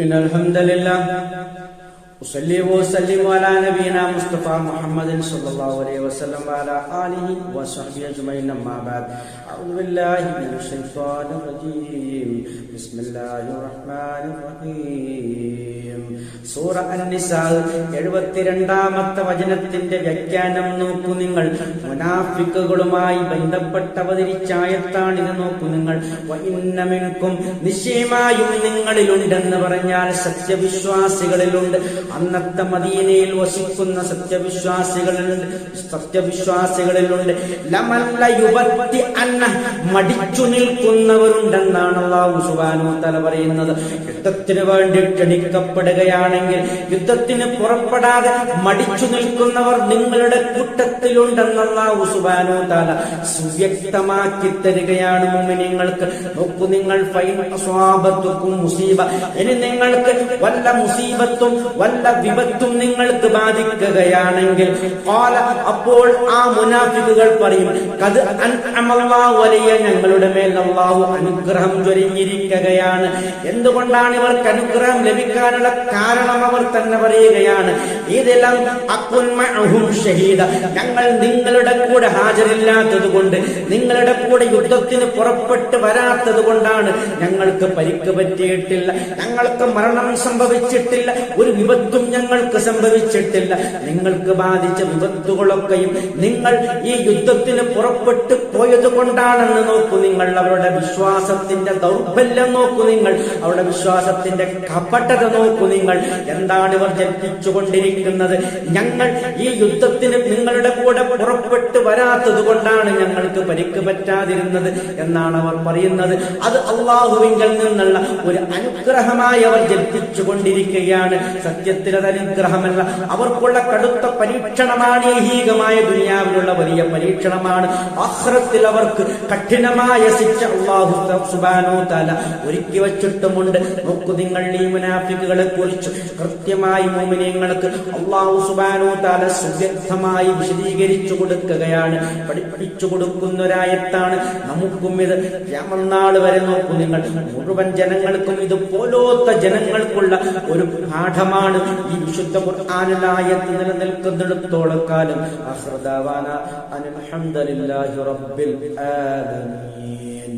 إن الحمد لله أصلي وأسلم على نبينا مصطفى محمد صلى الله عليه وسلم وعلى آله وصحبه أجمعين أما بعد أعوذ بالله من الشيطان الرجيم بسم الله الرحمن الرحيم സൂറ അൻ-നിസാ 72-ാമത്തെ വചനത്തിന്റെ വ്യാഖ്യാനം നോക്കൂ നിങ്ങൾ. മുനാഫിക്കുകളുമായി ബന്ധപ്പെട്ട് അവതരിച്ച ആയത്താണിത്. നോക്കൂ നിങ്ങൾ. വഇന്ന മിൻകും, നിശ്ചയമായും നിങ്ങളിലുണ്ടെന്ന് പറഞ്ഞാൽ സത്യവിശ്വാസികളിലുണ്ട്. അന്നത്തെ മദീനയിൽ വസിക്കുന്ന സത്യവിശ്വാസികളിലുണ്ട് ലമല്ല യുബത്തി അന്ന, മടിച്ചു നിൽക്കുന്നവരുണ്ടെന്നാണ് അല്ലാഹു സുബ്ഹാനഹു വ തആല പറയുന്നത്. യുദ്ധത്തിന് വേണ്ടി ക്ഷണിക്കപ്പെടുകയാണെങ്കിൽ യുദ്ധത്തിന് പുറപ്പെടാതെ മടിച്ചു നിൽക്കുന്നവർ നിങ്ങളുടെ കൂട്ടത്തിലുണ്ടെന്ന് അല്ലാഹു സുബ്ഹാനഹു വ തആല സുവ്യക്തമാക്കി തരികയാണ് മുഅ്മിനീങ്ങൾക്ക്. നോക്കൂ നിങ്ങൾ. ഫൈൻ അസ്വാബത്തുകും മുസീബ, ഇനി നിങ്ങൾക്ക് വല്ല മുസീബത്തും വല്ല വിപത്തും നിങ്ങൾക്ക് ബാധിക്കുകയാണെങ്കിൽ ഖാല, അപ്പോൾ ആ മുനാഫിക്കുകൾ പറയും, ഖദ് അൻഅമല്ലാഹു അലയ്യ, ഞങ്ങളുടെ മേൽ അല്ലാഹു അനുഗ്രഹം ചൊരിഞ്ഞിരിക്കുകയാണ്. എന്തുകൊണ്ടാണ് ഇവർക്ക് അനുഗ്രഹം ലഭിക്കാനുള്ള കാരണം അവർ തന്നെ പറയുകയാണ്. ഇതെല്ലാം അകുൻ മഅഹും ഷഹീദ, ഞങ്ങൾ നിങ്ങളുടെ കൂടെ ഹാജരില്ലാത്തത് കൊണ്ട്, നിങ്ങളുടെ കൂടെ യുദ്ധത്തിന് പുറപ്പെട്ട് വരാത്തത് കൊണ്ടാണ് ഞങ്ങൾക്ക് പരിക്ക് പറ്റിയിട്ടില്ല, ഞങ്ങൾക്ക് മരണം സംഭവിച്ചിട്ടില്ല, ഒരു വിപത്തും ഞങ്ങൾക്ക് സംഭവിച്ചിട്ടില്ല. നിങ്ങൾക്ക് ബാധിച്ച വിപത്തുകളൊക്കെയും നിങ്ങൾ ഈ യുദ്ധത്തിന് പുറപ്പെട്ടു പോയത് കൊണ്ടാണെന്ന് നോക്കൂ നിങ്ങൾ. അവരുടെ വിശ്വാസത്തിന്റെ ദൗർബല്യം നോക്കൂ നിങ്ങൾ. അവരുടെ വിശ്വാസത്തിന്റെ കപടത നോക്കൂ നിങ്ങൾ. എന്താണ് ഇവർ ജൽപ്പിച്ചുകൊണ്ടിരിക്കുന്നത്? ഞങ്ങൾ ഈ യുദ്ധത്തിന് നിങ്ങളുടെ കൂടെ പുറപ്പെട്ടു വരാത്തത് കൊണ്ടാണ് ഞങ്ങൾക്ക് പരിക്ക് പറ്റാതിരുന്നത് എന്നാണ് അവർ പറയുന്നത്. അത് അള്ളാഹുവിങ്കിൽ നിന്നുള്ള ഒരു അനുഗ്രഹമായി അവർ ജൽപ്പിച്ചുകൊണ്ടിരിക്കുകയാണ്. സത്യത്തിൽ അത് അനുഗ്രഹമല്ല, അവർക്കുള്ള കടുത്ത പരീക്ഷണമാണ്. ഈഹികമായ ദുനിയാവിലുള്ള വലിയ പരീക്ഷണമാണ്. ആഖിറത്തിൽ അവർക്ക് കഠിനമായ ശിക്ഷ അല്ലാഹു സുബ്ഹാനഹു വ തആല ഒരുക്കി വച്ചിട്ടുമുണ്ട്. നോക്കൂ നിങ്ങൾ. ഈ മുനാഫിക്കുകളെ കുറിച്ച് കൃത്യമായി മുഅ്മിനീങ്ങൾക്ക് അല്ലാഹു സുബ്ഹാനഹു വ തആല സുവ്യക്തമായി വിശദീകരിച്ചു കൊടുക്കുകയാണ്, പഠിപ്പിച്ചു കൊടുക്കുന്ന ഒരായത്താണ്. നമുക്കും ഇത് ഖിയാമത്ത് നാൾ വരെ നോക്കൂ നിങ്ങൾ, മുഴുവൻ ജനങ്ങൾക്കും ഇത് പോലത്തെ ജനങ്ങൾക്കുള്ള ഒരു പാഠമാണ് ഈ വിശുദ്ധ ഖുർആനിൽ ആയത്ത് നിലനിൽക്കുന്നിടത്തോളം കാലം. ആഖിറു ദഅവാനാ അൽഹംദുലില്ലാഹി റബ്ബിൽ ആലമീൻ.